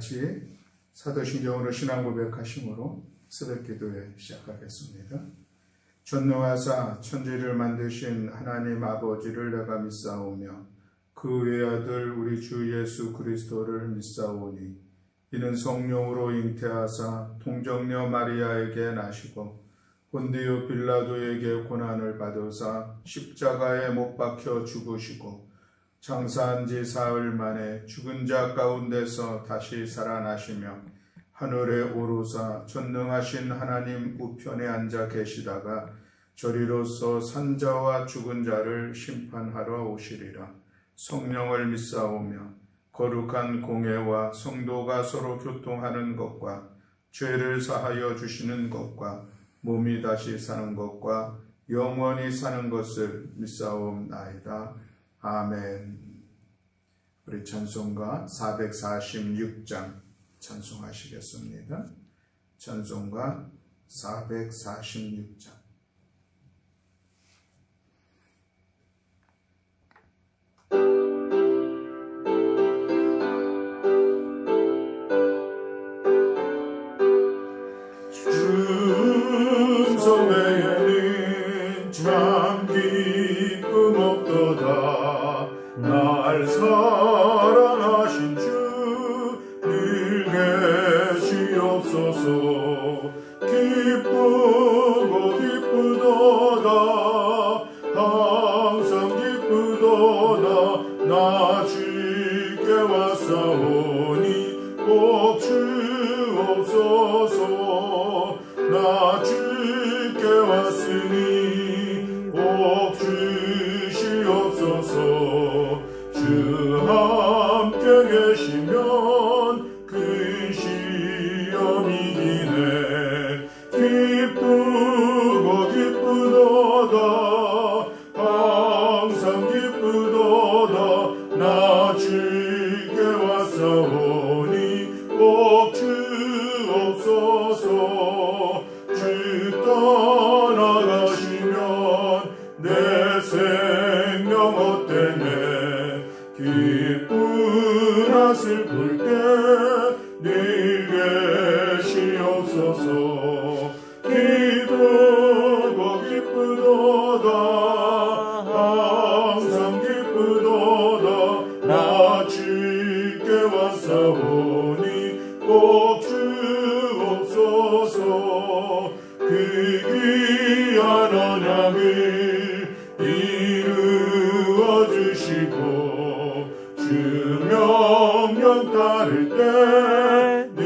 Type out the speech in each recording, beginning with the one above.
같이 사도신경으로 신앙 고백하심으로 새벽기도회 시작하겠습니다. 전능하사 천지를 만드신 하나님 아버지를 내가 믿사오며 그 외아들 우리 주 예수 그리스도를 믿사오니 이는 성령으로 잉태하사 동정녀 마리아에게 나시고 본디오 빌라도에게 고난을 받으사 십자가에 못 박혀 죽으시고 장사한 지 사흘 만에 죽은 자 가운데서 다시 살아나시며 하늘에 오르사 전능하신 하나님 우편에 앉아 계시다가 저리로서 산자와 죽은 자를 심판하러 오시리라. 성령을 믿사오며 거룩한 공회와 성도가 서로 교통하는 것과 죄를 사하여 주시는 것과 몸이 다시 사는 것과 영원히 사는 것을 믿사옵나이다. 아멘. 우리 찬송가 446장 찬송하시겠습니다. 찬송가 446장. 중성에는 참 기쁨 없도다. 날 사랑하신 주 늘 계시옵소서. 기쁘고 기쁘도다. 항상 기쁘도다. 나 주께 왔사오니 꼭 주옵소서. 나 주께 왔으니 꼭 주시옵소서. 주 함께 계시면 큰 시험이 이기네. 기쁘고 기쁘도다. 항상 기쁘도다. 나 주께 왔사오니 꼭 주옵소서. 주 떠나가시면 내 생명 헛되네. 기쁘나 슬플 때 늘 계시옵소서. 기쁘고 기쁘도다. 항상 기쁘도다. 나 주께 왔사오니 꼭 주옵소서. 그 귀한 언약을 이루어 주시고 주 명령 따를 때 늘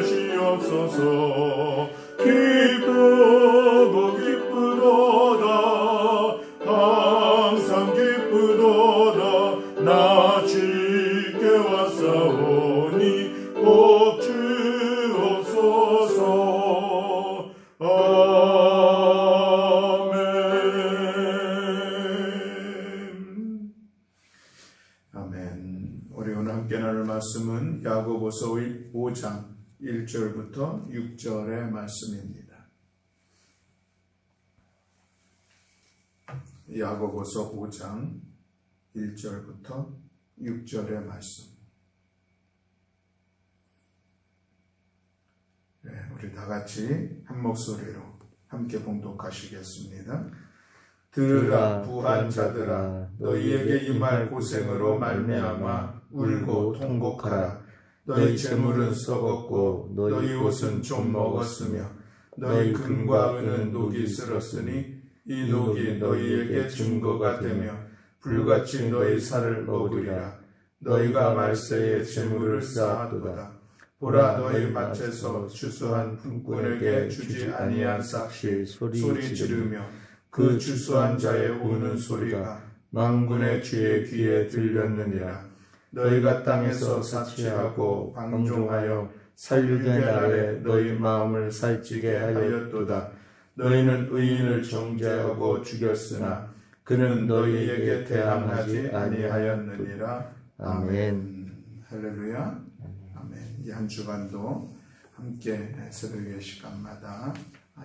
계시옵소서. 기쁘고 기쁘도다. 항상 기쁘도다. 나 주께 왔사오니 꼭 주옵소서. 아멘. 아멘. 우리 오늘 함께 나눌 말씀은 야고보서 5장 1절부터 6절의 말씀입니다. 야고보서 5장 1절부터 6절의 말씀. 네, 우리 다 같이 한 목소리로 함께 봉독하시겠습니다. 들으라 부한 자들아, 너희에게 임할 고생으로 말미암아 울고 통곡하라. 너희 재물은 썩었고 너희 옷은 좀 먹었으며 너희 금과 은은 녹이 슬었으니 이 녹이 너희에게 증거가 되며 불같이 너희 살을 먹으리라. 너희가 말세에 재물을 쌓았도다. 보라, 너희 밭에서 추수한 품꾼에게 주지 아니한 삭시 소리 지르며 그 추수한 자의 우는 소리가 만군의 주의 귀에 들렸느니라. 너희가 땅에서 사치하고 방종하여 살육의 날에 너희 마음을 살찌게 하였도다. 너희는 의인을 정죄하고 죽였으나 그는 너희에게 대항하지 아니하였느니라. 아멘. 할렐루야. 아멘. 이 한 주간도 함께 새벽의 시간마다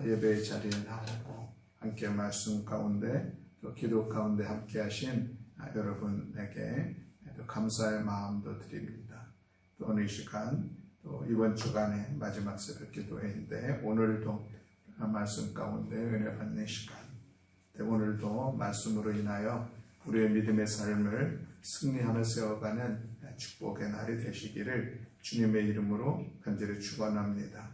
예배의 자리에 나오고 함께 말씀 가운데 또 기도 가운데 함께 하신 여러분에게 감사의 마음도 드립니다. 또 오늘 이 시간 또 이번 주간의 마지막 새벽 기도회인데 오늘도 말씀 가운데 은혜 받는 시간, 오늘도 말씀으로 인하여 우리의 믿음의 삶을 승리하며 세워가는 축복의 날이 되시기를 주님의 이름으로 간절히 축원합니다.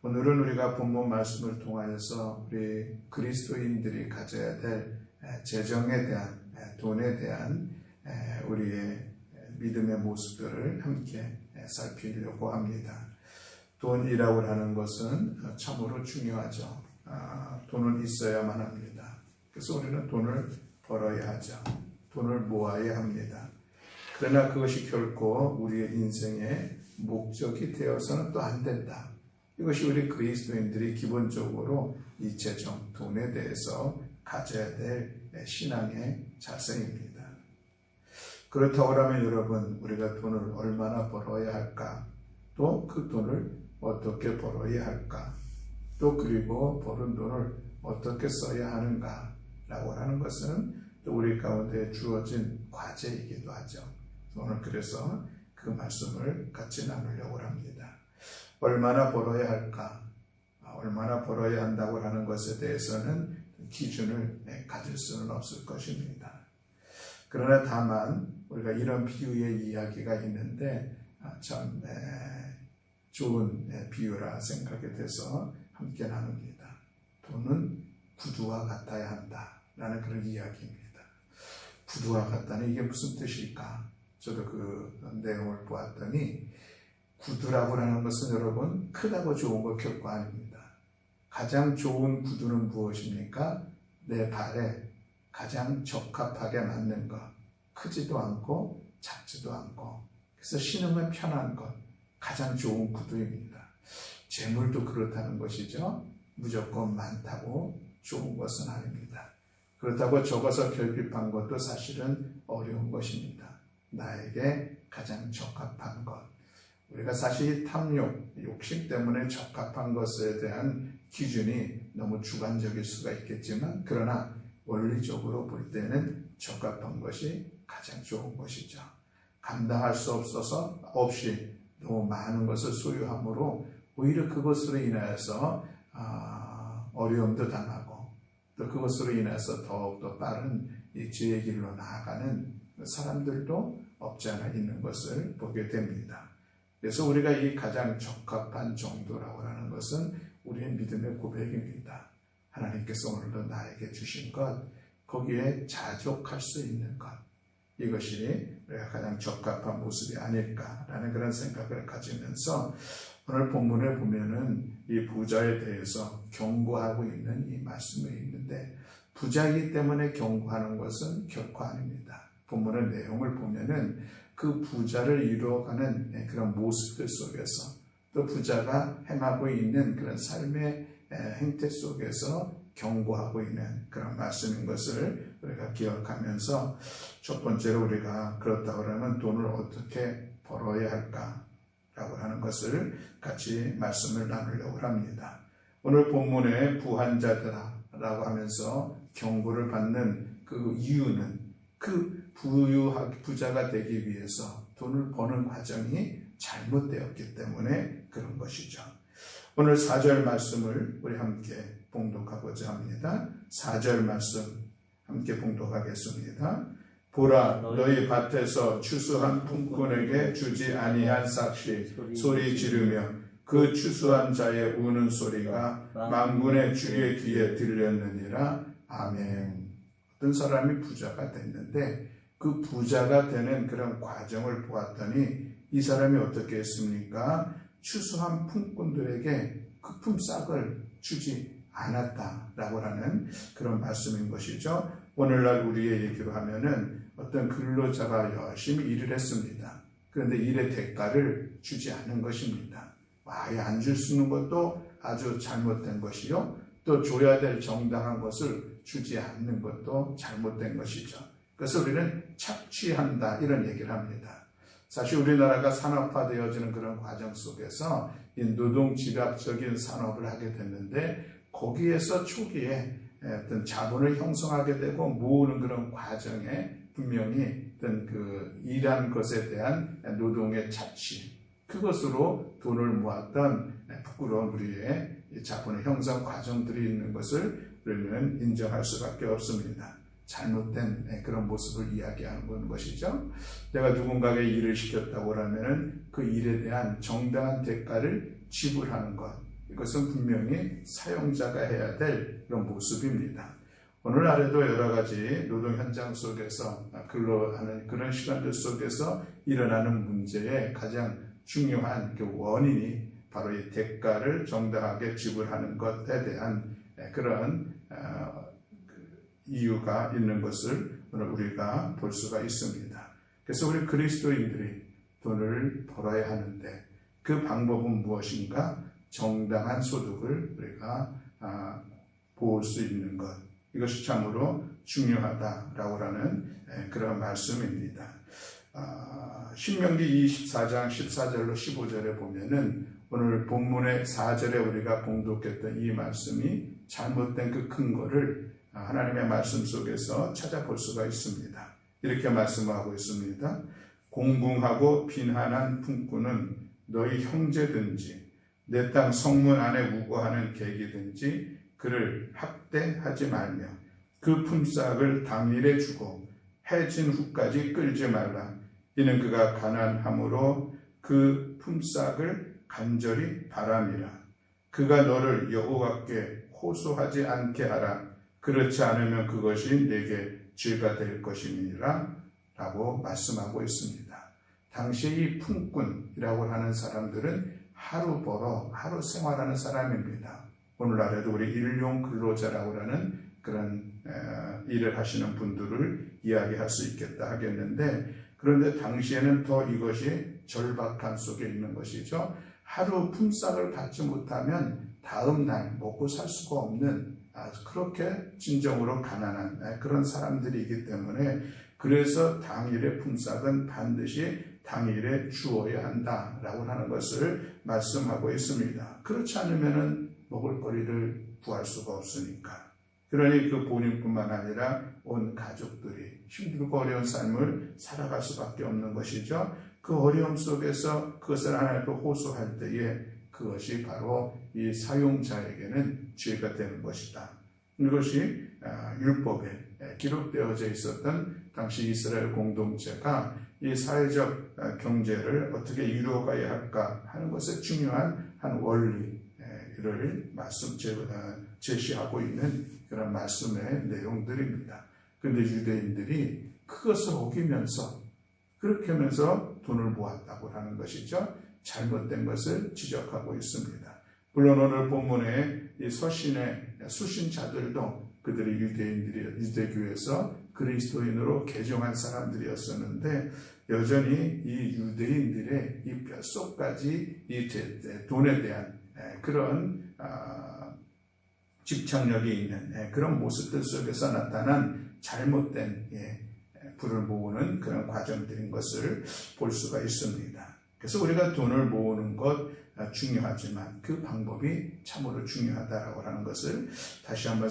오늘은 우리가 본문 말씀을 통하여서 우리 그리스도인들이 가져야 될 재정에 대한, 돈에 대한 우리의 믿음의 모습들을 함께 살피려고 합니다. 돈이라고 하는 것은 참으로 중요하죠. 돈은 있어야만 합니다. 그래서 우리는 돈을 벌어야 하죠. 돈을 모아야 합니다. 그러나 그것이 결코 우리의 인생의 목적이 되어서는 또 안 된다. 이것이 우리 그리스도인들이 기본적으로 이 재정, 돈에 대해서 가져야 될 신앙의 자세입니다. 그렇다고 하면 여러분, 우리가 돈을 얼마나 벌어야 할까? 또 그 돈을 어떻게 벌어야 할까? 또 그리고 버는 돈을 어떻게 써야 하는가? 라고 하는 것은 또 우리 가운데 주어진 과제이기도 하죠. 오늘 그래서 그 말씀을 같이 나누려고 합니다. 얼마나 벌어야 할까? 얼마나 벌어야 한다고 하는 것에 대해서는 기준을 가질 수는 없을 것입니다. 그러나 다만 우리가 이런 비유의 이야기가 있는데 참 좋은 비유라 생각이 돼서 함께 나눕니다. 돈은 구두와 같아야 한다라는 그런 이야기입니다. 구두와 같다는 이게 무슨 뜻일까? 저도 그 내용을 보았더니 구두라고 하는 것은 여러분 크다고 좋은 것 결코 아닙니다. 가장 좋은 구두는 무엇입니까? 내 발에 가장 적합하게 맞는 것, 크지도 않고 작지도 않고, 그래서 신으면 편한 것, 가장 좋은 구두입니다. 재물도 그렇다는 것이죠. 무조건 많다고 좋은 것은 아닙니다. 그렇다고 적어서 결핍한 것도 사실은 어려운 것입니다. 나에게 가장 적합한 것. 우리가 사실 탐욕, 욕심 때문에 적합한 것에 대한 기준이 너무 주관적일 수가 있겠지만, 그러나 원리적으로 볼 때는 적합한 것이 가장 좋은 것이죠. 감당할 수 없이 너무 많은 것을 소유함으로 오히려 그것으로 인하여서 어려움도 당하고, 또 그것으로 인해서 더욱더 빠른 이 죄의 길로 나아가는 사람들도 없지 않아 있는 것을 보게 됩니다. 그래서 우리가 이 가장 적합한 정도라고 하는 것은 우리의 믿음의 고백입니다. 하나님께서 오늘도 나에게 주신 것, 거기에 자족할 수 있는 것, 이것이 우리가 가장 적합한 모습이 아닐까라는 그런 생각을 가지면서 오늘 본문에 보면은 이 부자에 대해서 경고하고 있는 이 말씀이 있는데, 부자이기 때문에 경고하는 것은 결코 아닙니다. 본문의 내용을 보면은 그 부자를 이루어가는 그런 모습들 속에서, 또 부자가 행하고 있는 그런 삶의 행태 속에서 경고하고 있는 그런 말씀인 것을 우리가 기억하면서, 첫 번째로 우리가 그렇다고 하면 돈을 어떻게 벌어야 할까라고 하는 것을 같이 말씀을 나누려고 합니다. 오늘 본문에 부한자들아라고 하면서 경고를 받는 그 이유는 그 부자가 되기 위해서 돈을 버는 과정이 잘못되었기 때문에 그런 것이죠. 오늘 4절 말씀을 우리 함께 봉독하고자 합니다. 4절 말씀 함께 봉독하겠습니다. 보라, 너희 밭에서 추수한 품꾼에게 주지 아니한 삭시 소리 지르며 그 추수한 자의 우는 소리가 만군의 주의 귀에 들렸느니라. 아멘. 어떤 사람이 부자가 됐는데 그 부자가 되는 그런 과정을 보았더니 이 사람이 어떻게 했습니까? 추수한 품꾼들에게 그 품삯을 주지 않았다라고 하는 그런 말씀인 것이죠. 오늘날 우리의 얘기로 하면은 어떤 근로자가 열심히 일을 했습니다. 그런데 일의 대가를 주지 않은 것입니다. 아예 안 줄 수 있는 것도 아주 잘못된 것이요, 또 줘야 될 정당한 것을 주지 않는 것도 잘못된 것이죠. 그래서 우리는 착취한다 이런 얘기를 합니다. 사실 우리나라가 산업화되어지는 그런 과정 속에서 이 노동집약적인 산업을 하게 됐는데, 거기에서 초기에 어떤 자본을 형성하게 되고 모으는 그런 과정에 분명히 어떤 일한 것에 대한 노동의 자취, 그것으로 돈을 모았던 부끄러운 우리의 자본의 형성 과정들이 있는 것을 우리는 인정할 수밖에 없습니다. 잘못된 그런 모습을 이야기하는 것이죠. 내가 누군가에게 일을 시켰다고 하면 그 일에 대한 정당한 대가를 지불하는 것, 이것은 분명히 사용자가 해야 될 그런 모습입니다. 오늘날에도 여러 가지 노동 현장 속에서 근로하는 그런 시간들 속에서 일어나는 문제의 가장 중요한 원인이 바로 이 대가를 정당하게 지불하는 것에 대한 그런 이유가 있는 것을 오늘 우리가 볼 수가 있습니다. 그래서 우리 그리스도인들이 돈을 벌어야 하는데 그 방법은 무엇인가? 정당한 소득을 우리가 모을 수 있는 것, 이것이 참으로 중요하다라고 하는 그런 말씀입니다. 신명기 24장 14절로 15절에 보면은 오늘 본문의 4절에 우리가 봉독했던 이 말씀이 잘못된 그 근거를 하나님의 말씀 속에서 찾아볼 수가 있습니다. 이렇게 말씀하고 있습니다. 공궁하고 빈한한 품꾼은 너희 형제든지 내 땅 성문 안에 우거하는 객이든지 그를 학대하지 말며 그 품삯을 당일에 주고 해진 후까지 끌지 말라. 이는 그가 가난함으로 그 품삯을 간절히 바람이라. 그가 너를 여호와께 호소하지 않게 하라. 그렇지 않으면 그것이 내게 죄가 될 것이니라 라고 말씀하고 있습니다. 당시 이 품꾼이라고 하는 사람들은 하루 벌어 하루 생활하는 사람입니다. 오늘날에도 우리 일용 근로자라고 하는 그런 일을 하시는 분들을 이야기할 수 있겠다 하겠는데, 그런데 당시에는 더 이것이 절박함 속에 있는 것이죠. 하루 품삯을 받지 못하면 다음 날 먹고 살 수가 없는 그렇게 진정으로 가난한 그런 사람들이기 때문에, 그래서 당일의 품삯은 반드시 당일에 주어야 한다라고 하는 것을 말씀하고 있습니다. 그렇지 않으면 먹을 거리를 구할 수가 없으니까. 그러니 그 본인뿐만 아니라 온 가족들이 힘들고 어려운 삶을 살아갈 수밖에 없는 것이죠. 그 어려움 속에서 그것을 하나님께 호소할 때에 그것이 바로 이 사용자에게는 죄가 되는 것이다. 이것이 율법에 기록되어져 있었던 당시 이스라엘 공동체가 이 사회적 경제를 어떻게 이루어가야 할까 하는 것에 중요한 한 원리를 제시하고 있는 그런 말씀의 내용들입니다. 그런데 유대인들이 그것을 어기면서 그렇게 하면서 돈을 모았다고 하는 것이죠. 잘못된 것을 지적하고 있습니다. 물론 오늘 본문에 이 서신의 수신자들도 그들이 유대교에서 그리스도인으로 개종한 사람들이었었는데, 여전히 이 유대인들의 이 뼛속까지 이 돈에 대한 그런 집착력이 있는 그런 모습들 속에서 나타난 잘못된 부를 모으는 그런 과정들인 것을 볼 수가 있습니다. 그래서 우리가 돈을 모으는 것 중요하지만 그 방법이 참으로 중요하다라고 하는 것을 다시 한번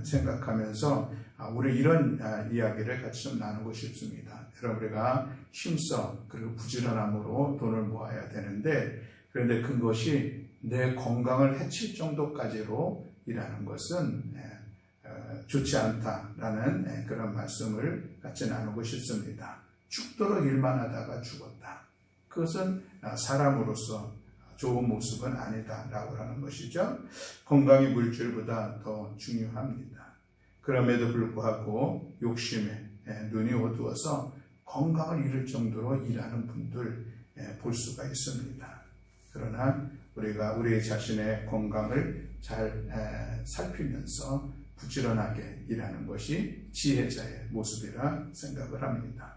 생각하면서 우리 이런 이야기를 같이 좀 나누고 싶습니다. 여러분, 우리가 힘써 그리고 부지런함으로 돈을 모아야 되는데, 그런데 그것이 내 건강을 해칠 정도까지로 일하는 것은 좋지 않다라는 그런 말씀을 같이 나누고 싶습니다. 죽도록 일만 하다가 죽었다. 그것은 사람으로서 좋은 모습은 아니다라고 하는 것이죠. 건강이 물질보다 더 중요합니다. 그럼에도 불구하고 욕심에 눈이 어두워서 건강을 잃을 정도로 일하는 분들 볼 수가 있습니다. 그러나 우리가 우리 자신의 건강을 잘 살피면서 부지런하게 일하는 것이 지혜자의 모습이라 생각을 합니다.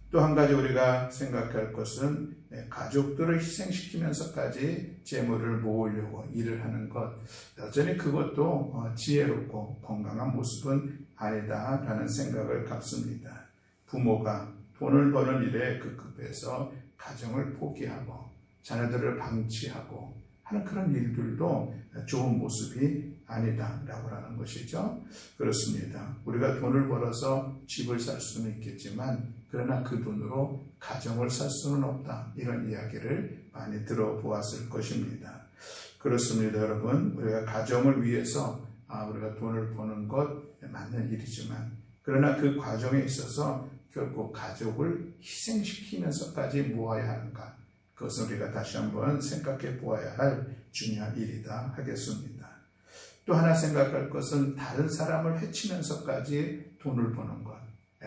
또 한 가지 우리가 생각할 것은 가족들을 희생시키면서까지 재물을 모으려고 일을 하는 것, 여전히 그것도 지혜롭고 건강한 모습은 아니다라는 생각을 갖습니다. 부모가 돈을 버는 일에 급급해서 가정을 포기하고 자녀들을 방치하고 하는 그런 일들도 좋은 모습이 아니다라고 하는 것이죠. 그렇습니다. 우리가 돈을 벌어서 집을 살 수는 있겠지만 그러나 그 돈으로 가정을 살 수는 없다. 이런 이야기를 많이 들어보았을 것입니다. 그렇습니다, 여러분. 우리가 가정을 위해서 우리가 돈을 버는 것 맞는 일이지만 그러나 그 과정에 있어서 결국 가족을 희생시키면서까지 모아야 하는가? 그것은 우리가 다시 한번 생각해 보아야 할 중요한 일이다 하겠습니다. 또 하나 생각할 것은 다른 사람을 해치면서까지 돈을 버는 것.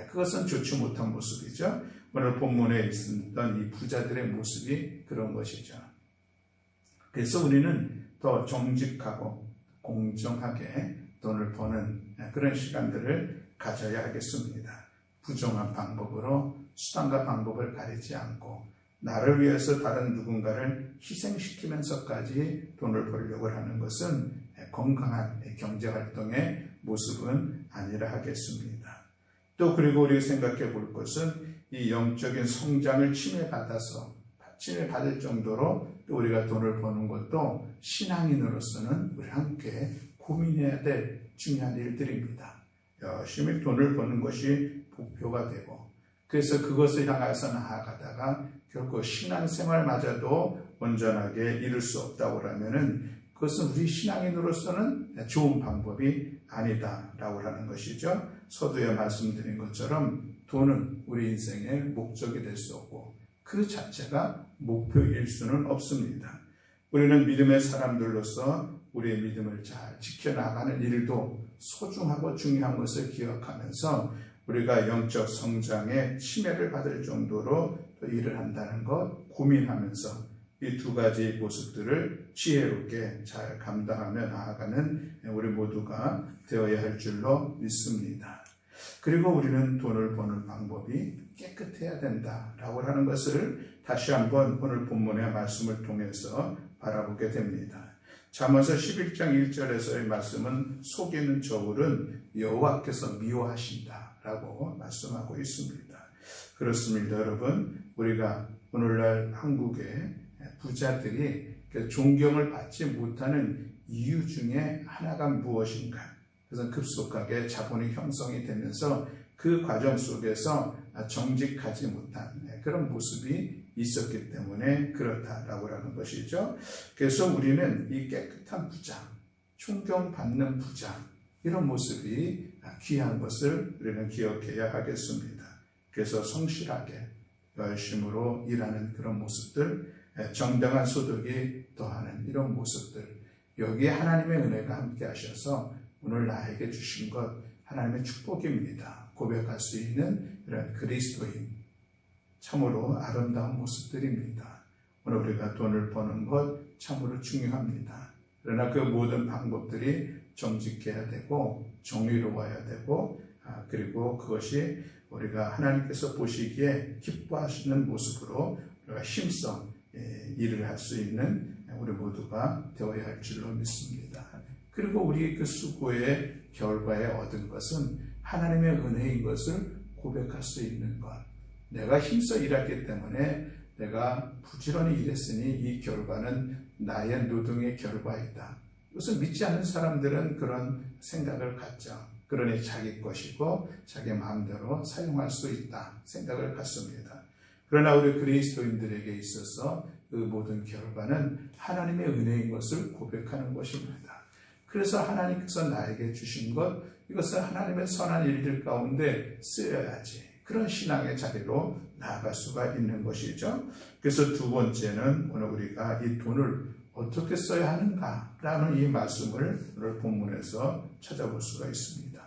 그것은 좋지 못한 모습이죠. 오늘 본문에 있었던 이 부자들의 모습이 그런 것이죠. 그래서 우리는 더 정직하고 공정하게 돈을 버는 그런 시간들을 가져야 하겠습니다. 부정한 방법으로 수단과 방법을 가리지 않고 나를 위해서 다른 누군가를 희생시키면서까지 돈을 벌려고 하는 것은 건강한 경제활동의 모습은 아니라 하겠습니다. 또 그리고 우리가 생각해 볼 것은 이 영적인 성장을 침해받을 정도로 또 우리가 돈을 버는 것도 신앙인으로서는 우리 함께 고민해야 될 중요한 일들입니다. 열심히 돈을 버는 것이 목표가 되고 그래서 그것을 향해서 나아가다가 결국 신앙생활마저도 온전하게 이룰 수 없다고 하면은 그것은 우리 신앙인으로서는 좋은 방법이 아니다라고 하는 것이죠. 서두에 말씀드린 것처럼 돈은 우리 인생의 목적이 될 수 없고 그 자체가 목표일 수는 없습니다. 우리는 믿음의 사람들로서 우리의 믿음을 잘 지켜나가는 일도 소중하고 중요한 것을 기억하면서 우리가 영적 성장에 침해를 받을 정도로 또 일을 한다는 것 고민하면서 이 두 가지 모습들을 지혜롭게 잘 감당하며 나아가는 우리 모두가 되어야 할 줄로 믿습니다. 그리고 우리는 돈을 버는 방법이 깨끗해야 된다라고 하는 것을 다시 한번 오늘 본문의 말씀을 통해서 바라보게 됩니다. 잠언서 11장 1절에서의 말씀은 속이는 저울은 여호와께서 미워하신다라고 말씀하고 있습니다. 그렇습니다, 여러분. 우리가 오늘날 한국의 부자들이 존경을 받지 못하는 이유 중에 하나가 무엇인가? 그래서 급속하게 자본이 형성이 되면서 그 과정 속에서 정직하지 못한 그런 모습이 있었기 때문에 그렇다라고 하는 것이죠. 그래서 우리는 이 깨끗한 부자, 존경받는 부자 이런 모습이 귀한 것을 우리는 기억해야 하겠습니다. 그래서 성실하게 열심으로 일하는 그런 모습들, 정당한 소득이 더하는 이런 모습들, 여기에 하나님의 은혜가 함께 하셔서 오늘 나에게 주신 것 하나님의 축복입니다. 고백할 수 있는 이런 그리스도인 참으로 아름다운 모습들입니다. 오늘 우리가 돈을 버는 것 참으로 중요합니다. 그러나 그 모든 방법들이 정직해야 되고 정의로워야 되고 그리고 그것이 우리가 하나님께서 보시기에 기뻐하시는 모습으로 우리가 힘써 일을 할 수 있는 우리 모두가 되어야 할 줄로 믿습니다. 그리고 우리 그 수고의 결과에 얻은 것은 하나님의 은혜인 것을 고백할 수 있는 것. 내가 힘써 일했기 때문에 내가 부지런히 일했으니 이 결과는 나의 노동의 결과이다. 이것을 믿지 않는 사람들은 그런 생각을 갖죠. 그러니 자기 것이고 자기 마음대로 사용할 수 있다 생각을 갖습니다. 그러나 우리 그리스도인들에게 있어서 그 모든 결과는 하나님의 은혜인 것을 고백하는 것입니다. 그래서 하나님께서 나에게 주신 것, 이것은 하나님의 선한 일들 가운데 쓰여야지. 그런 신앙의 자리로 나아갈 수가 있는 것이죠. 그래서 두 번째는 오늘 우리가 이 돈을 어떻게 써야 하는가라는 이 말씀을 오늘 본문에서 찾아볼 수가 있습니다.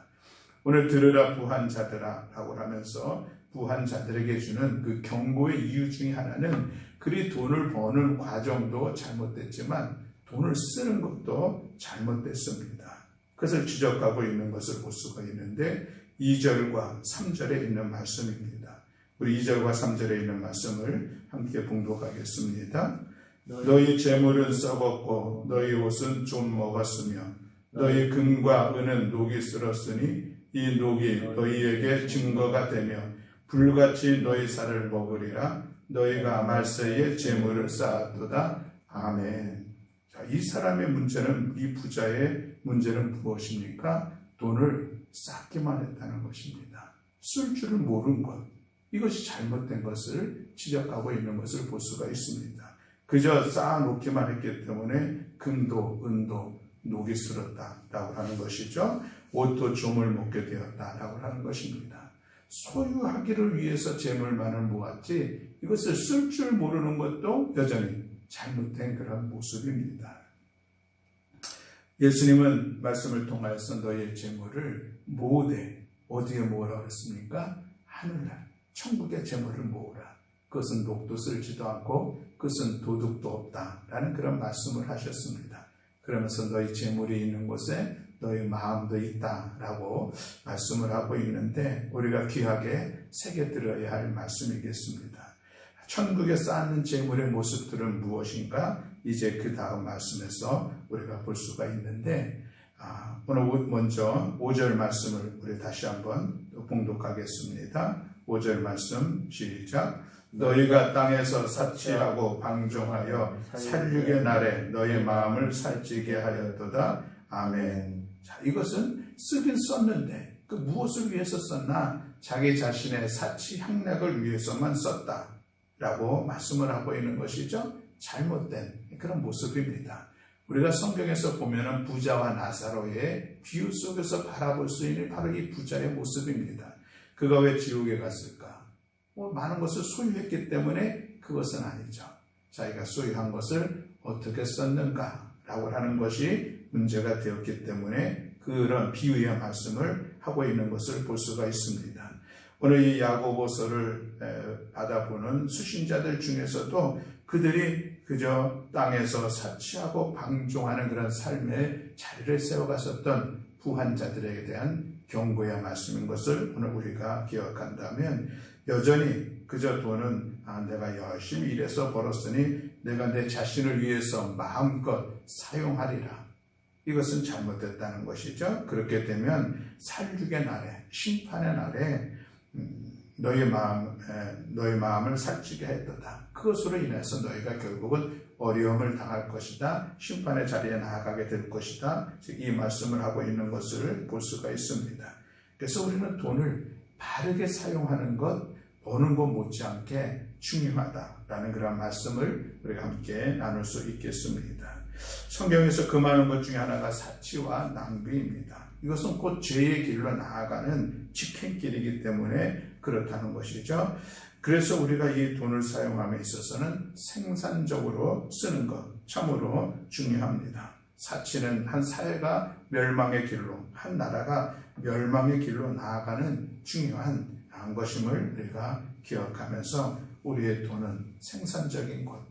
오늘 들으라 부한 자들아 라고 하면서 부한 자들에게 주는 그 경고의 이유 중에 하나는 그리 돈을 버는 과정도 잘못됐지만 돈을 쓰는 것도 잘못됐습니다. 그것을 지적하고 있는 것을 볼 수가 있는데 2절과 3절에 있는 말씀입니다. 우리 2절과 3절에 있는 말씀을 함께 봉독하겠습니다. 너희 재물은 썩었고 너희 옷은 좀 먹었으며 너희 금과 은은 녹이 쓸었으니 이 녹이 너희에게 증거가 되며 불같이 너희 살을 먹으리라. 너희가 말세에 재물을 쌓았도다. 아멘. 이 사람의 문제는, 이 부자의 문제는 무엇입니까? 돈을 쌓기만 했다는 것입니다. 쓸 줄을 모른 것, 이것이 잘못된 것을 지적하고 있는 것을 볼 수가 있습니다. 그저 쌓아놓기만 했기 때문에 금도 은도 녹이 슬었다라고 하는 것이죠. 옷도 조물 먹게 되었다라고 하는 것입니다. 소유하기를 위해서 재물만을 모았지 이것을 쓸 줄 모르는 것도 여전히 잘못된 그런 모습입니다. 예수님은 말씀을 통하여서 너희의 재물을 모으되 어디에 모으라 그랬습니까? 하늘날 천국의 재물을 모으라. 그것은 녹도 쓸지도 않고 그것은 도둑도 없다라는 그런 말씀을 하셨습니다. 그러면서 너희 재물이 있는 곳에 너희 마음도 있다라고 말씀을 하고 있는데 우리가 귀하게 새겨들어야 할 말씀이겠습니다. 천국에 쌓는 재물의 모습들은 무엇인가? 이제 그 다음 말씀에서 우리가 볼 수가 있는데 오늘 먼저 5절 말씀을 우리 다시 한번 봉독하겠습니다. 5절 말씀 시작. 너희가 땅에서 사치하고 방종하여 살육의 날에 너희 마음을 살찌게 하였도다. 아멘. 자, 이것은 쓰긴 썼는데 그 무엇을 위해서 썼나? 자기 자신의 사치 향락을 위해서만 썼다라고 말씀을 하고 있는 것이죠. 잘못된 그런 모습입니다. 우리가 성경에서 보면은 부자와 나사로의 비유 속에서 바라볼 수 있는 바로 이 부자의 모습입니다. 그가 왜 지옥에 갔을까? 많은 것을 소유했기 때문에 그것은 아니죠. 자기가 소유한 것을 어떻게 썼는가라고 하는 것이 문제가 되었기 때문에 그런 비유의 말씀을 하고 있는 것을 볼 수가 있습니다. 오늘 이 야고보서를 받아보는 수신자들 중에서도 그들이 그저 땅에서 사치하고 방종하는 그런 삶의 자리를 세워갔었던 부한자들에 대한 경고의 말씀인 것을 오늘 우리가 기억한다면 여전히 그저 돈은 내가 열심히 일해서 벌었으니 내가 내 자신을 위해서 마음껏 사용하리라. 이것은 잘못됐다는 것이죠. 그렇게 되면 살육의 날에, 심판의 날에 너희 마음을 살찌게 했도다. 그것으로 인해서 너희가 결국은 어려움을 당할 것이다. 심판의 자리에 나아가게 될 것이다. 즉 이 말씀을 하고 있는 것을 볼 수가 있습니다. 그래서 우리는 돈을 바르게 사용하는 것, 버는 것 못지않게 중요하다라는 그런 말씀을 우리가 함께 나눌 수 있겠습니다. 성경에서 금하는 것 중에 하나가 사치와 낭비입니다. 이것은 곧 죄의 길로 나아가는 직행길이기 때문에 그렇다는 것이죠. 그래서 우리가 이 돈을 사용함에 있어서는 생산적으로 쓰는 것 참으로 중요합니다. 사치는 한 사회가 멸망의 길로, 한 나라가 멸망의 길로 나아가는 중요한 것임을 우리가 기억하면서 우리의 돈은 생산적인 것,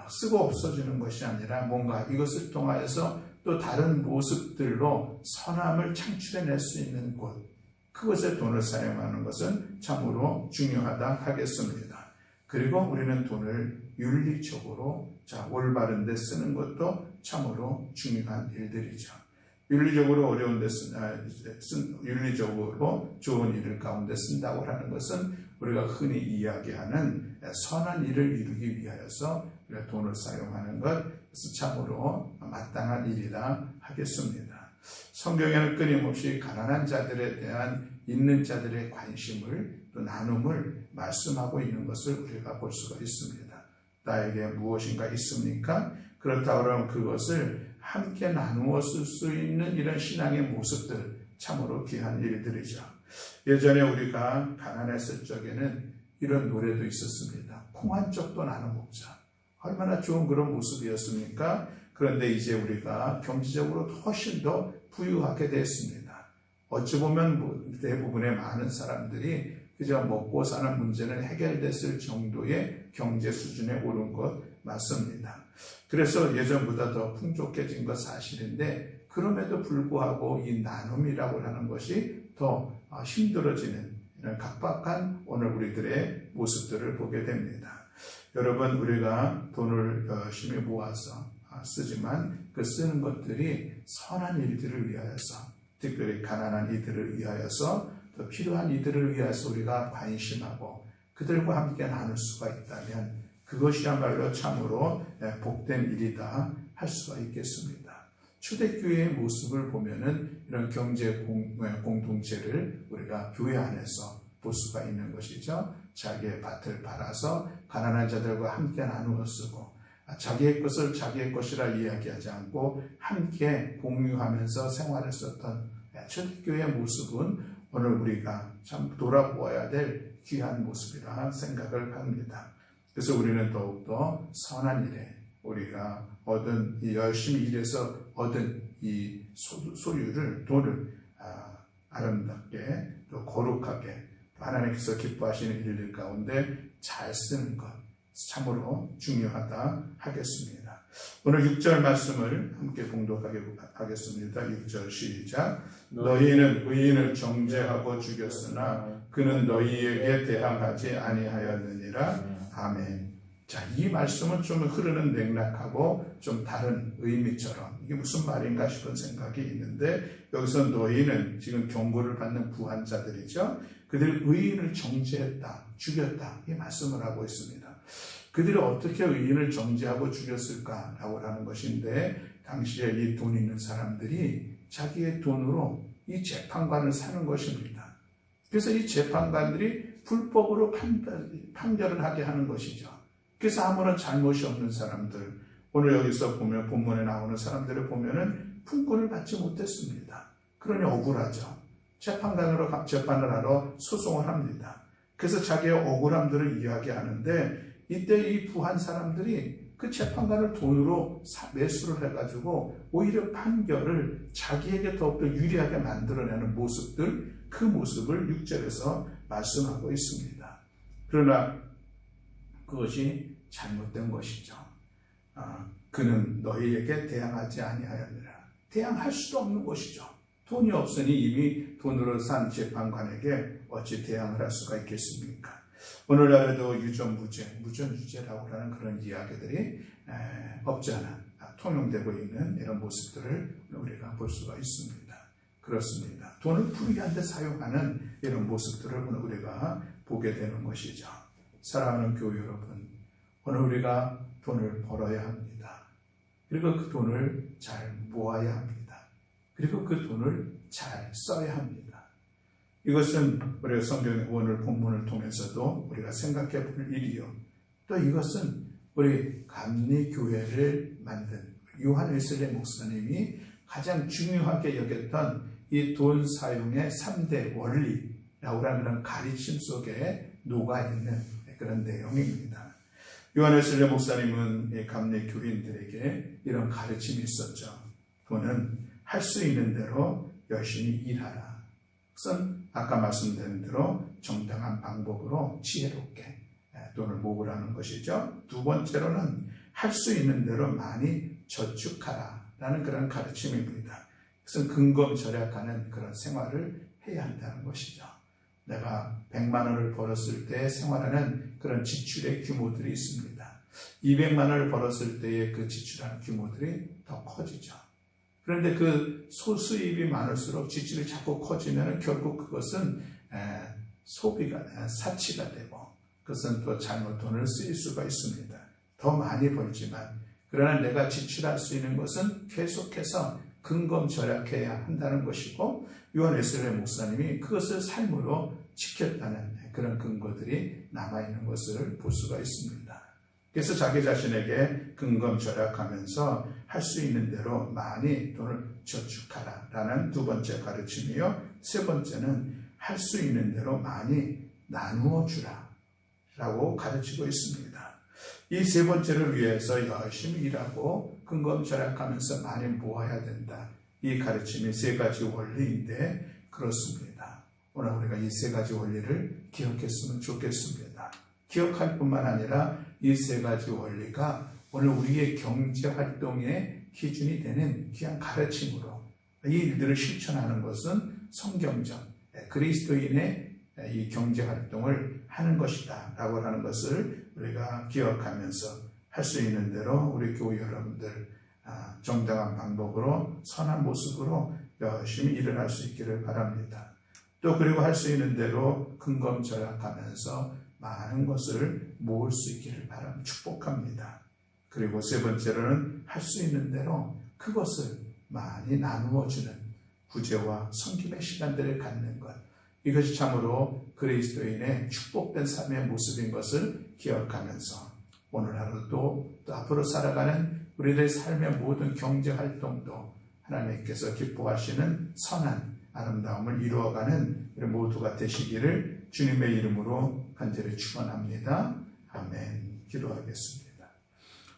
쓰고 없어지는 것이 아니라 뭔가 이것을 통하여서 또 다른 모습들로 선함을 창출해낼 수 있는 곳, 그것에 돈을 사용하는 것은 참으로 중요하다 하겠습니다. 그리고 우리는 돈을 윤리적으로 올바른 데 쓰는 것도 참으로 중요한 일들이죠. 윤리적으로 어려운 데 윤리적으로 좋은 일을 가운데 쓴다고 하는 것은 우리가 흔히 이야기하는 선한 일을 이루기 위하여서 우리가 돈을 사용하는 것, 참으로 마땅한 일이라 하겠습니다. 성경에는 끊임없이 가난한 자들에 대한 있는 자들의 관심을 또 나눔을 말씀하고 있는 것을 우리가 볼 수가 있습니다. 나에게 무엇인가 있습니까? 그렇다고 하면 그것을 함께 나누어 쓸 수 있는 이런 신앙의 모습들 참으로 귀한 일들이죠. 예전에 우리가 가난했을 적에는 이런 노래도 있었습니다. 콩 한 쪽도 나눠 먹자. 얼마나 좋은 그런 모습이었습니까? 그런데 이제 우리가 경제적으로 훨씬 더 부유하게 됐습니다. 어찌 보면 대부분의 많은 사람들이 그저 먹고 사는 문제는 해결됐을 정도의 경제 수준에 오른 것 맞습니다. 그래서 예전보다 더 풍족해진 것 사실인데 그럼에도 불구하고 이 나눔이라고 하는 것이 더 힘들어지는 이런 각박한 오늘 우리들의 모습들을 보게 됩니다. 여러분, 우리가 돈을 열심히 모아서 쓰지만 그 쓰는 것들이 선한 일들을 위하여서, 특별히 가난한 이들을 위하여서, 더 필요한 이들을 위해서 우리가 관심하고 그들과 함께 나눌 수가 있다면 그것이야말로 참으로 복된 일이다 할 수가 있겠습니다. 초대교회의 모습을 보면은 이런 경제 공동체를 우리가 교회 안에서 볼 수가 있는 것이죠. 자기의 밭을 팔아서 가난한 자들과 함께 나누어 쓰고, 자기의 것을 자기의 것이라 이야기하지 않고 함께 공유하면서 생활했었던 초대교회의 모습은 오늘 우리가 참 돌아보아야 될 귀한 모습이라 생각을 합니다. 그래서 우리는 더욱더 선한 일에 우리가 얻은 이 열심히 일해서 얻은 이 소유를, 돈을 아름답게 또 거룩하게 하나님께서 기뻐하시는 일들 가운데 잘 쓰는 것 참으로 중요하다 하겠습니다. 오늘 6절 말씀을 함께 봉독하겠습니다. 6절 시작. 너희는 의인을 정죄하고 죽였으나 그는 너희에게 대항하지 아니하였느니라. 아멘. 자, 이 말씀은 좀 흐르는 맥락하고 좀 다른 의미처럼 이게 무슨 말인가 싶은 생각이 있는데, 여기서 너희는 지금 경고를 받는 부한자들이죠. 그들이 의인을 정죄했다, 죽였다, 이 말씀을 하고 있습니다. 그들이 어떻게 의인을 정죄하고 죽였을까라고 하는 것인데, 당시에 이 돈 있는 사람들이 자기의 돈으로 이 재판관을 사는 것입니다. 그래서 이 재판관들이 불법으로 판결을 하게 하는 것이죠. 그래서 아무런 잘못이 없는 사람들, 오늘 여기서 보면 본문에 나오는 사람들을 보면은 품권을 받지 못했습니다. 그러니 억울하죠. 재판관으로 재판을 하러 소송을 합니다. 그래서 자기의 억울함들을 이야기하는데, 이때 이 부한 사람들이 그 재판관을 돈으로 매수를 해가지고 오히려 판결을 자기에게 더욱더 유리하게 만들어내는 모습들, 그 모습을 6절에서 말씀하고 있습니다. 그러나 그것이 잘못된 것이죠. 그는 너희에게 대항하지 아니하였느라. 대항할 수도 없는 것이죠. 돈이 없으니 이미 돈으로 산 재판관에게 어찌 대항을 할 수가 있겠습니까? 오늘날에도 무전유죄라고 하는 그런 이야기들이 없지 않아 통용되고 있는 이런 모습들을 우리가 볼 수가 있습니다. 그렇습니다. 돈을 불리한데 사용하는 이런 모습들을 우리가 보게 되는 것이죠. 사랑하는 교회 여러분, 오늘 우리가 돈을 벌어야 합니다. 그리고 그 돈을 잘 모아야 합니다. 그리고 그 돈을 잘 써야 합니다. 이것은 우리가 성경의 오늘 본문을 통해서도 우리가 생각해 볼 일이요. 또 이것은 우리 감리교회를 만든 요한 웨슬리 목사님이 가장 중요하게 여겼던 이 돈 사용의 3대 원리라고 하는 가르침 속에 녹아있는 그런 내용입니다. 요한 웨슬리 목사님은 감리교인들에게 이런 가르침이 있었죠. 돈은 할 수 있는 대로 열심히 일하라. 그것은 아까 말씀드린 대로 정당한 방법으로 지혜롭게 돈을 모으라는 것이죠. 두 번째로는 할 수 있는 대로 많이 저축하라라는 그런 가르침입니다. 그것은 근검절약하는 그런 생활을 해야 한다는 것이죠. 내가 100만 원을 벌었을 때 생활하는 그런 지출의 규모들이 있습니다. 200만 원을 벌었을 때의 그 지출하는 규모들이 더 커지죠. 그런데 그 소수입이 많을수록 지출이 자꾸 커지면 결국 그것은 소비가, 사치가 되고 그것은 또 잘못 돈을 쓰일 수가 있습니다. 더 많이 벌지만, 그러나 내가 지출할 수 있는 것은 계속해서 근검절약해야 한다는 것이고, 요한 웨슬리 목사님이 그것을 삶으로 지켰다는 그런 근거들이 남아있는 것을 볼 수가 있습니다. 그래서 자기 자신에게 근검절약하면서 할 수 있는 대로 많이 돈을 저축하라라는 두 번째 가르침이요. 세 번째는 할 수 있는 대로 많이 나누어 주라라고 가르치고 있습니다. 이 세 번째를 위해서 열심히 일하고 근검절약하면서 많이 모아야 된다. 이 가르침이 세 가지 원리인데 그렇습니다. 오늘 우리가 이 세 가지 원리를 기억했으면 좋겠습니다. 기억할 뿐만 아니라 이 세 가지 원리가 오늘 우리의 경제활동의 기준이 되는 귀한 가르침으로 이 일들을 실천하는 것은 성경적 그리스도인의 이 경제활동을 하는 것이다 라고 하는 것을 우리가 기억하면서 할 수 있는 대로 우리 교회 여러분들 정당한 방법으로 선한 모습으로 열심히 일을 할 수 있기를 바랍니다. 또 그리고 할 수 있는 대로 근검절약하면서 많은 것을 모을 수 있기를 바랍니다. 축복합니다. 그리고 세 번째로는 할 수 있는 대로 그것을 많이 나누어 주는 구제와 섬김의 시간들을 갖는 것. 이것이 참으로 그리스도인의 축복된 삶의 모습인 것을 기억하면서 오늘 하루도 또 앞으로 살아가는 우리들의 삶의 모든 경제 활동도 하나님께서 기뻐하시는 선한 아름다움을 이루어가는 우리 모두가 되시기를 주님의 이름으로 간절히 축원합니다. 아멘. 기도하겠습니다.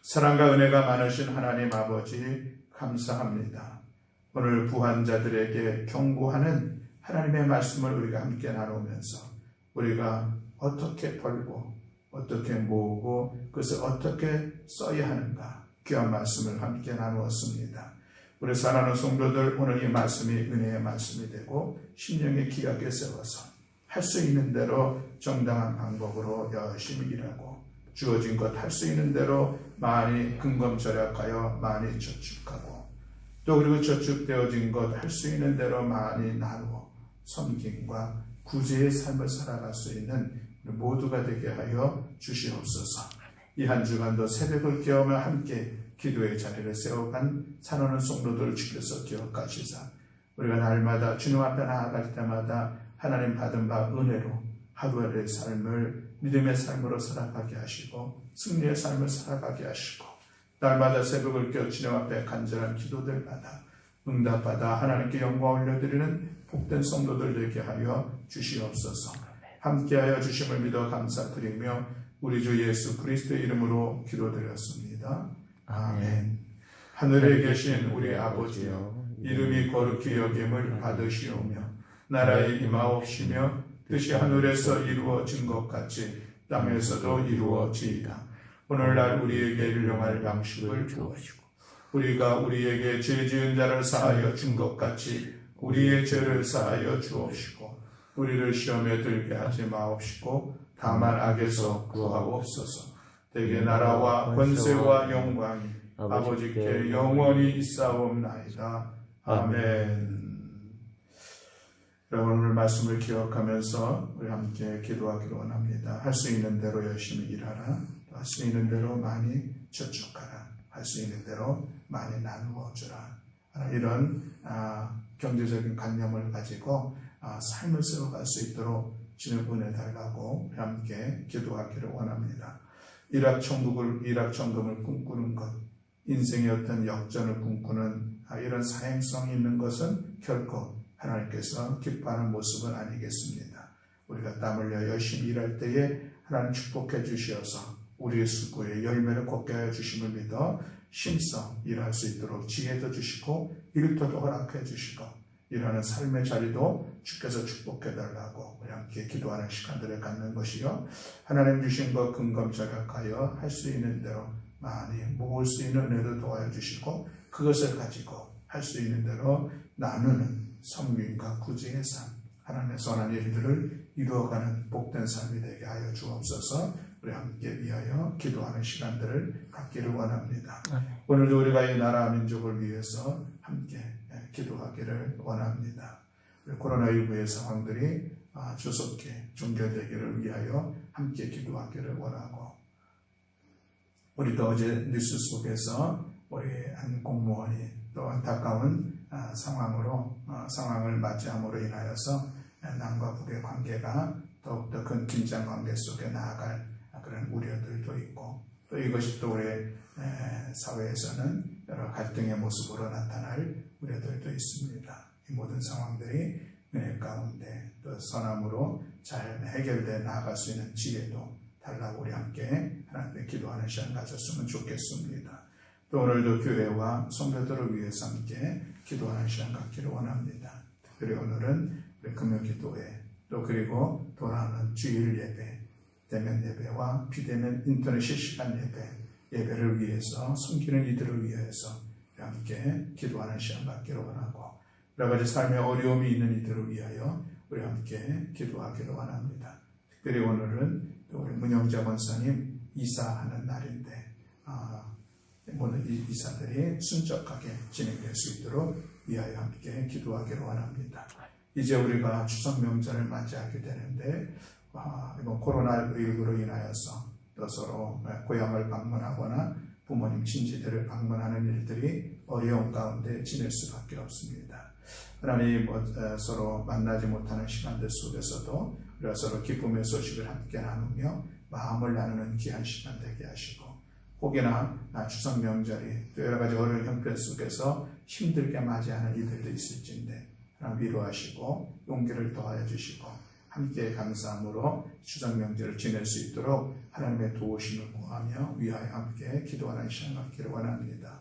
사랑과 은혜가 많으신 하나님 아버지 감사합니다. 오늘 부한자들에게 경고하는 하나님의 말씀을 우리가 함께 나누면서 우리가 어떻게 벌고 어떻게 모으고 그것을 어떻게 써야 하는가 귀한 말씀을 함께 나누었습니다. 우리 사랑하는 성도들, 오늘 이 말씀이 은혜의 말씀이 되고 심령에 귀하게 세워서 할 수 있는 대로 정당한 방법으로 열심히 일하고 주어진 것 할 수 있는 대로 많이 근검절약하여 많이 저축하고 또 그리고 저축되어진 것 할 수 있는 대로 많이 나누어 섬김과 구제의 삶을 살아갈 수 있는 우리 모두가 되게 하여 주시옵소서. 이 한 주간도 새벽을 깨우며 함께 기도의 자리를 세워간 사랑하는 성도들을 주께서 기억하시사 우리가 날마다 주님 앞에 나아갈 때마다 하나님 받은 바 은혜로 하루의 삶을 믿음의 삶으로 살아가게 하시고 승리의 삶을 살아가게 하시고 날마다 새벽을 깨어 주님 앞에 간절한 기도들마다 응답받아 하나님께 영광 올려드리는 복된 성도들 되게 하여 주시옵소서. 함께하여 주심을 믿어 감사드리며 우리 주 예수 그리스도의 이름으로 기도드렸습니다. 아멘. 하늘에 계신 우리 아버지여, 이름이 거룩히 여김을 받으시오며 나라의 임하옵시며 뜻이 하늘에서 이루어진 것 같이 땅에서도 이루어지이다. 오늘날 우리에게 일용할 양식을 주옵시고 우리가 우리에게 죄 지은 자를 사하여 준 것 같이 우리의 죄를 사하여 주옵시고 우리를 시험에 들게 하지 마옵시고 다만 악에서 구하옵소서. 대개 나라와 권세와 영광이 아버지께 영원히 있사옵나이다. 아멘. 여러분 오늘 말씀을 기억하면서 우리 함께 기도하기를 원합니다. 할 수 있는 대로 열심히 일하라. 할 수 있는 대로 많이 저축하라. 할 수 있는 대로 많이 나누어 주라. 이런 경제적인 관념을 가지고 삶을 세워갈 수 있도록 주님 은혜 달라고 함께 기도하기를 원합니다. 일확천금을 꿈꾸는 것, 인생의 어떤 역전을 꿈꾸는 이런 사행성이 있는 것은 결코 하나님께서 기뻐하는 모습은 아니겠습니다. 우리가 땀 흘려 열심히 일할 때에 하나님 축복해 주시어서 우리의 수고에 열매를 곱게 하여 주심을 믿어 심써 일할 수 있도록 지혜도 주시고 일터도 허락해 주시고 일하는 삶의 자리도 주께서 축복해 달라고 우리 함께 기도하는 시간들을 갖는 것이요. 하나님 주신 것 근검절약하여 할 수 있는 대로 많이 모을 수 있는 은혜도 도와여 주시고 그것을 가지고 할 수 있는 대로 나누는 섬김과 구제의 삶, 하나님의 선한 일들을 이루어가는 복된 삶이 되게 하여 주옵소서. 우리 함께 위하여 기도하는 시간들을 갖기를 원합니다. 오늘도 우리가 이 나라 민족을 위해서 함께 기도하기를 원합니다. 코로나19의 상황들이 조속히 종결되기를 위하여 함께 기도하기를 원하고 우리도 어제 뉴스 속에서 우리 한 공무원이 또 안타까운 상황을 맞이함으로 인하여서 남과 북의 관계가 더욱더 큰 긴장 관계 속에 나아갈 그런 우려들도 있고 또 이것이 또 우리 사회에서는 여러 갈등의 모습으로 나타날 우려들도 있습니다. 이 모든 상황들이 은혜 가운데 또 선함으로 잘 해결돼 나아갈 수 있는 지혜도 달라고 우리 함께 하나님께 기도하는 시간 가졌으면 좋겠습니다. 또 오늘도 교회와 성도들을 위해서 함께 기도하는 시간 갖기를 원합니다. 특별히 오늘은 우리 금요기도회 또 그리고 돌아오는 주일 예배, 대면 예배와 비대면 인터넷 실시간 예배를 위해서 섬기는 이들을 위해서 함께 기도하는 시간 갖기를 원하고 여러 가지 삶의 어려움이 있는 이들을 위하여 우리 함께 기도하기를 원합니다. 특별히 오늘은 또 우리 문영자 권사님 이사하는 날인데 모든 이사들이 순적하게 진행될 수 있도록 위하여 함께 기도하기를 원합니다. 이제 우리가 추석 명절을 맞이하게 되는데 이번 코로나19로 인하여서 또 서로 고향을 방문하거나 부모님 친지들을 방문하는 일들이 어려운 가운데 지낼 수밖에 없습니다. 하나님 서로 만나지 못하는 시간들 속에서도 우리가 서로 기쁨의 소식을 함께 나누며 마음을 나누는 귀한 시간 되게 하시고, 혹여나 추석 명절이 또 여러 가지 어려운 형편 속에서 힘들게 맞이하는 이들도 있을진데 하나님 위로하시고 용기를 더하여 주시고 함께 감사함으로 추석 명절을 지낼 수 있도록 하나님의 도우심을 구하며 위하여 함께 기도하는 시간 갖기를 원합니다.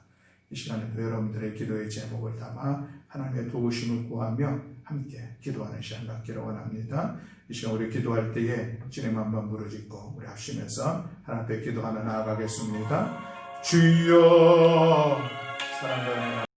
이 시간에도 여러분들의 기도의 제목을 담아 하나님의 도우심을 구하며 함께 기도하는 시간 갖기를 원합니다. 이 시간 우리 기도할 때에 주님 한번 부르짖고 우리 합심해서 하나님 앞에 기도하며 나아가겠습니다. 주여, 사랑과 은혜가